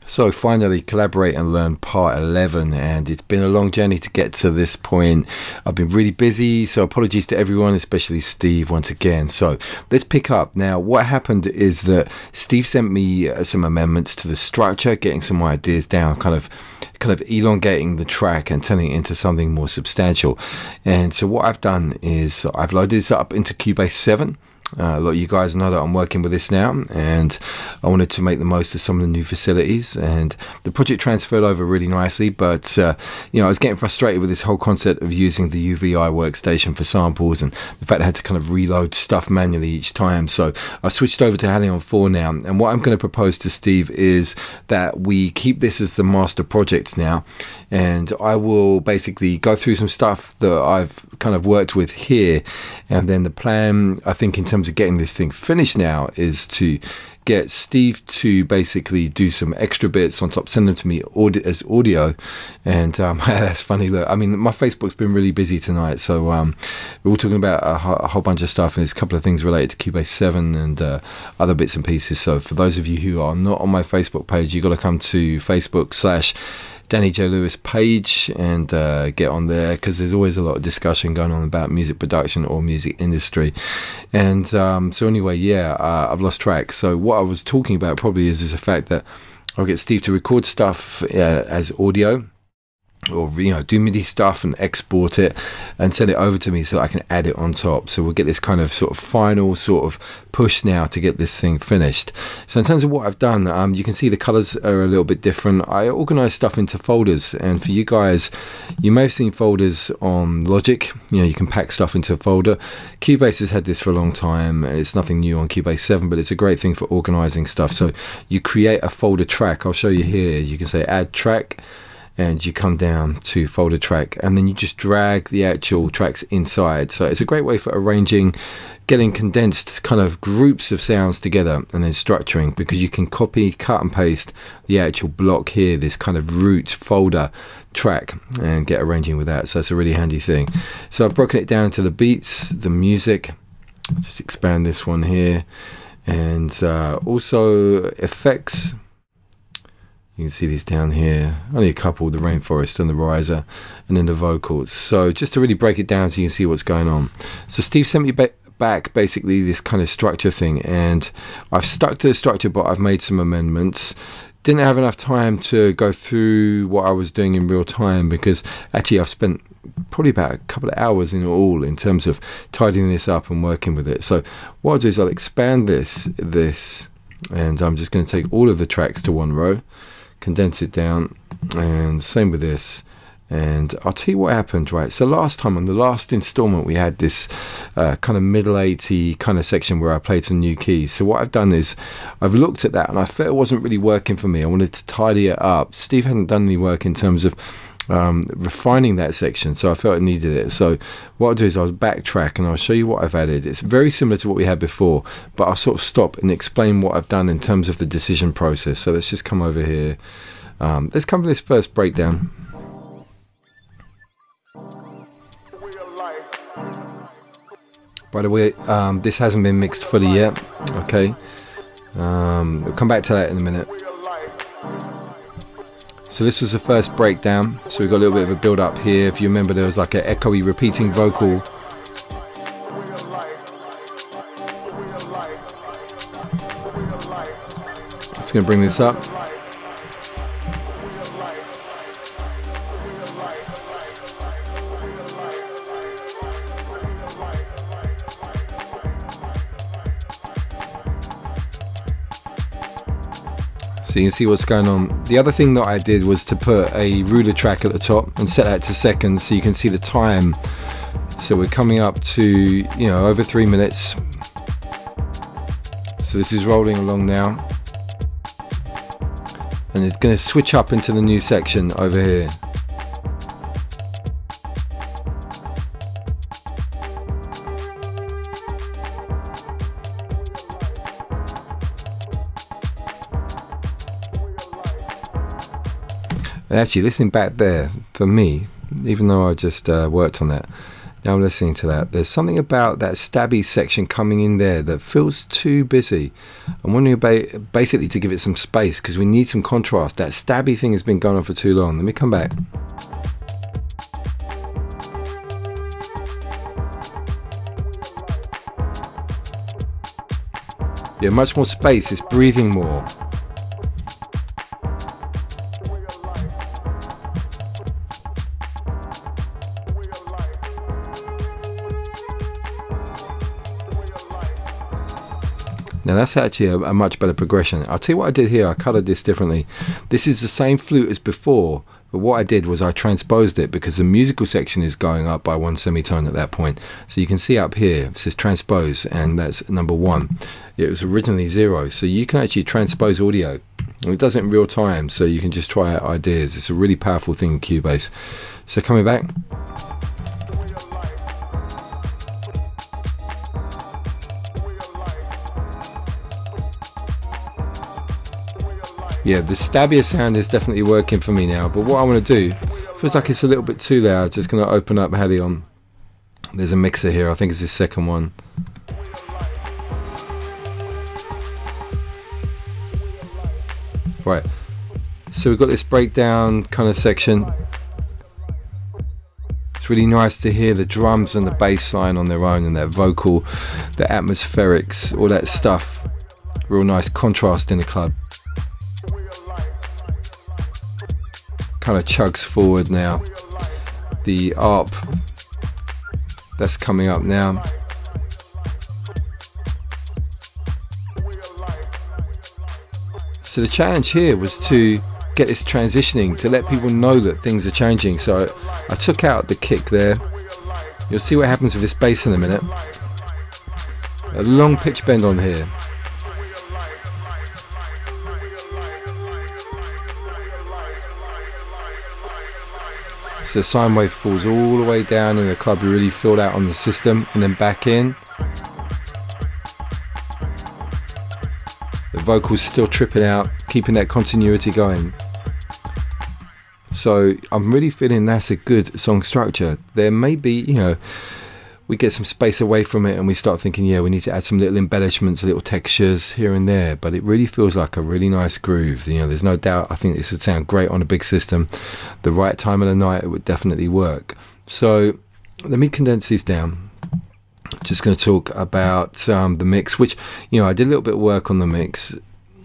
So finally, Collaborate and Learn part 11, and it's been a long journey to get to this point. I've been really busy, so apologies to everyone, especially Steve once again. So let's pick up. Now what happened is that Steve sent me some amendments to the structure, getting some ideas down, kind of elongating the track and turning it into something more substantial. And so what I've done is I've loaded this up into Cubase 7. A lot of you guys know that I'm working with this now, and I wanted to make the most of some of the new facilities, and the project transferred over really nicely. But you know, I was getting frustrated with this whole concept of using the UVI workstation for samples, and the fact I had to kind of reload stuff manually each time. So I switched over to Halion 4 now, and what I'm going to propose to Steve is that we keep this as the master project now, and I will basically go through some stuff that I've kind of worked with here, and then the plan, I think, in terms of getting this thing finished now, is to get Steve to basically do some extra bits on top, send them to me as audio. And that's funny, look, I mean, my Facebook's been really busy tonight, so we're all talking about a whole bunch of stuff, and there's a couple of things related to Cubase 7 and other bits and pieces. So for those of you who are not on my Facebook page, you've got to come to Facebook/ Danny J. Lewis page and get on there, because there's always a lot of discussion going on about music production or music industry. And so anyway, yeah, I've lost track. So what I was talking about probably is the fact that I'll get Steve to record stuff as audio, or do MIDI stuff and export it and send it over to me so I can add it on top. So we'll get this kind of sort of final sort of push now to get this thing finished. So in terms of what I've done, you can see the colors are a little bit different. I organized stuff into folders, and for you guys, you may have seen folders on Logic. You can pack stuff into a folder. Cubase has had this for a long time. It's nothing new on Cubase 7, but it's a great thing for organizing stuff. So you create a folder track. I'll show you here. You can say add track, and you come down to folder track, and then you just drag the actual tracks inside. So it's a great way for arranging, getting condensed kind of groups of sounds together, and then structuring, because you can copy, cut and paste the actual block here, this kind of root folder track, and get arranging with that. So it's a really handy thing. So I've broken it down into the beats, the music. I'll just expand this one here, and also effects. You can see these down here, only a couple, the rainforest and the riser, and then the vocals. So just to really break it down so you can see what's going on. So Steve sent me back basically this kind of structure thing, and I've stuck to the structure, but I've made some amendments. Didn't have enough time to go through what I was doing in real time, because actually I've spent probably about a couple of hours in all in terms of tidying this up and working with it. So what I'll do is I'll expand this, and I'm just going to take all of the tracks to one row, condense it down, and same with this. And I'll tell you what happened, right? So last time, on the last installment, we had this kind of middle 80 kind of section where I played some new keys. So what I've done is I've looked at that, and I felt it wasn't really working for me. I wanted to tidy it up. Steve hadn't done any work in terms of refining that section, so I felt it needed it. So what I'll do is I'll backtrack, and I'll show you what I've added. It's very similar to what we had before, but I'll sort of stop and explain what I've done in terms of the decision process. So let's just come over here. Let's come to this first breakdown. By the way, this hasn't been mixed fully yet. Okay, we'll come back to that in a minute. So this was the first breakdown. So we got a little bit of a build up here. If you remember, there was like an echoey repeating vocal. Just going to bring this up. So you can see what's going on. The other thing that I did was to put a ruler track at the top and set that to seconds, so you can see the time. So we're coming up to, over 3 minutes. So this is rolling along now, and it's going to switch up into the new section over here. Actually, listening back there, for me, even though I just worked on that, Now I'm listening to that. There's something about that stabby section coming in there that feels too busy. I'm wondering about basically to give it some space because we need some contrast. That stabby thing has been going on for too long. Let me come back. Yeah, much more space. It's breathing more. Now that's actually a much better progression. I'll tell you what I did here. I colored this differently. This is the same flute as before, but what I did was I transposed it because the musical section is going up by 1 semitone at that point. So you can see up here it says transpose, and that's number 1. It was originally 0, so you can actually transpose audio. And it does it in real time, so you can just try out ideas. It's a really powerful thing in Cubase. So coming back. Yeah, the stabbier sound is definitely working for me now, but what I want to do, feels like it's a little bit too loud. Just going to open up Halion. There's a mixer here, I think it's the second one. Right, so we've got this breakdown kind of section. It's really nice to hear the drums and the bass line on their own and that vocal, the atmospherics, all that stuff. Real nice contrast in the club. Kind of chugs forward now. The ARP that's coming up now. So the challenge here was to get this transitioning, to let people know that things are changing. So I took out the kick there. You'll see what happens with this bass in a minute. A long pitch bend on here. So the sine wave falls all the way down in the club, you really feel that on the system, and then back in. The vocals still tripping out, keeping that continuity going. So I'm really feeling that's a good song structure. There may be, you know, we get some space away from it and we start thinking, yeah, we need to add some little embellishments, little textures here and there, but it really feels like a really nice groove. You know, there's no doubt I think this would sound great on a big system. The right time of the night, it would definitely work. So let me condense these down. Just going to talk about the mix, which, you know, I did a little bit of work on the mix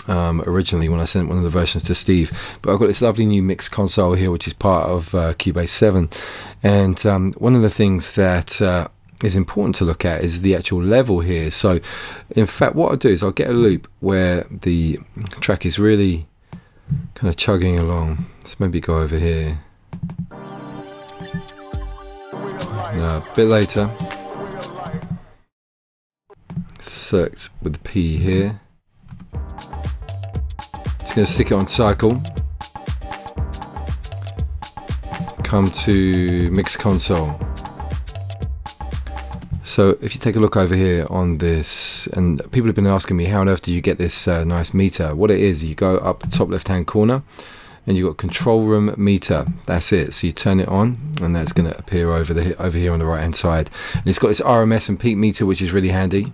originally when I sent one of the versions to Steve, but I've got this lovely new mix console here, which is part of Cubase 7, and one of the things that is important to look at is the actual level here. So in fact what I'll do is I'll get a loop where the track is really kind of chugging along. Let's maybe go over here. No, a bit later. Select with the P here. Just going to stick it on cycle. Come to mix console. So if you take a look over here on this, and people have been asking me how on earth do you get this nice meter. What it is, you go up the top left hand corner and you've got control room meter. That's it. So you turn it on and that's going to appear over here on the right hand side, and it's got this RMS and peak meter, which is really handy.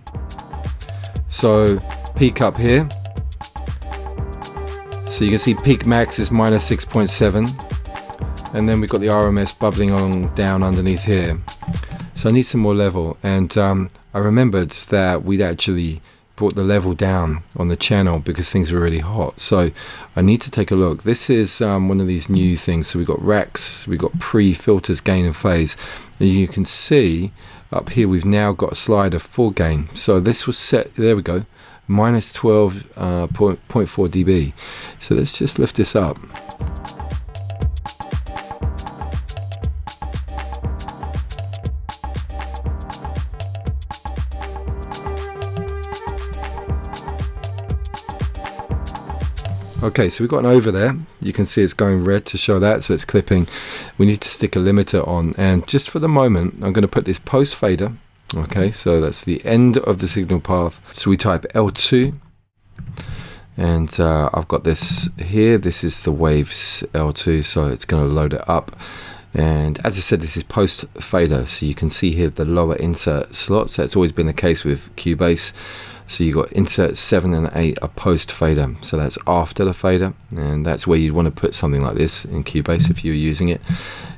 So peak up here, so you can see peak max is minus 6.7, and then we've got the RMS bubbling on down underneath here. So I need some more level, and I remembered that we'd actually brought the level down on the channel because things were really hot. So I need to take a look. This is one of these new things. So we've got racks, we've got pre-filters, gain and phase, and you can see up here we've now got a slider for gain. So this was set, there we go, minus 12.4 dB. So let's just lift this up. Okay, so we've got an over there. You can see it's going red to show that, so it's clipping. We need to stick a limiter on, and just for the moment I'm going to put this post fader. Okay, so that's the end of the signal path. So we type L2, and I've got this here. This is the waves L2, so it's going to load it up. And as I said, this is post fader, so you can see here the lower insert slots. That's always been the case with Cubase. So you got insert 7 and 8 are post fader, so that's after the fader, and that's where you'd want to put something like this in Cubase if you were using it.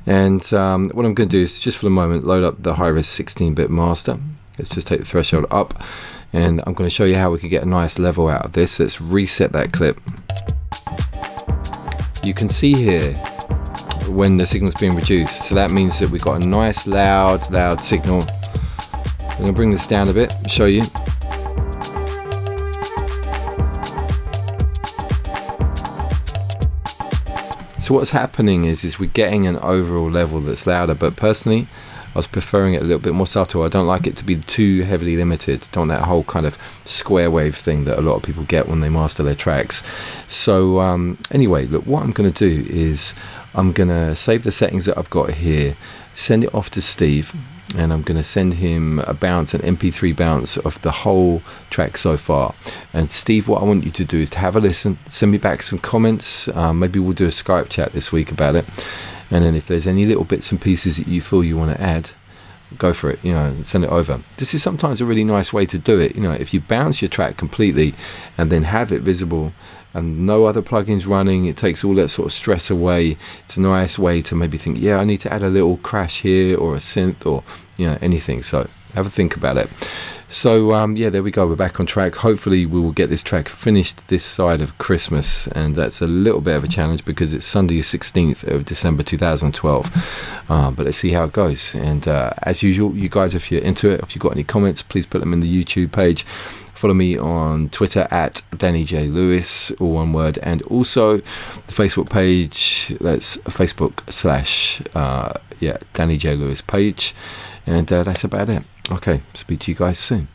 And what I'm going to do is just for the moment load up the high-res 16-bit master. Let's just take the threshold up, and I'm going to show you how we can get a nice level out of this. Let's reset that clip. You can see here when the signal's being reduced, so that means that we've got a nice loud signal. I'm going to bring this down a bit and show you. So what's happening is we're getting an overall level that's louder, but personally I was preferring it a little bit more subtle. I don't like it to be too heavily limited. Don't want that whole kind of square wave thing that a lot of people get when they master their tracks. So anyway, look, what I'm going to do is I'm going to save the settings that I've got here, send it off to Steve, and I'm going to send him a bounce, an MP3 bounce of the whole track so far. And Steve, what I want you to do is to have a listen, send me back some comments. Maybe we'll do a Skype chat this week about it, and then if there's any little bits and pieces that you feel you want to add, go for it, you know, send it over. This is sometimes a really nice way to do it, you know, if you bounce your track completely and then have it visible and no other plugins running, it takes all that sort of stress away. It's a nice way to maybe think, yeah, I need to add a little crash here or a synth or, you know, anything. So have a think about it. So yeah, there we go, we're back on track. Hopefully we will get this track finished this side of Christmas, and that's a little bit of a challenge because it's Sunday the 16th of December 2012, but let's see how it goes. And as usual, you guys, if you're into it, if you've got any comments, please put them in the YouTube page. Follow me on Twitter at Danny J Lewis, all one word, and also the Facebook page. That's Facebook/ yeah, Danny J Lewis page. And that's about it. Okay, speak to you guys soon.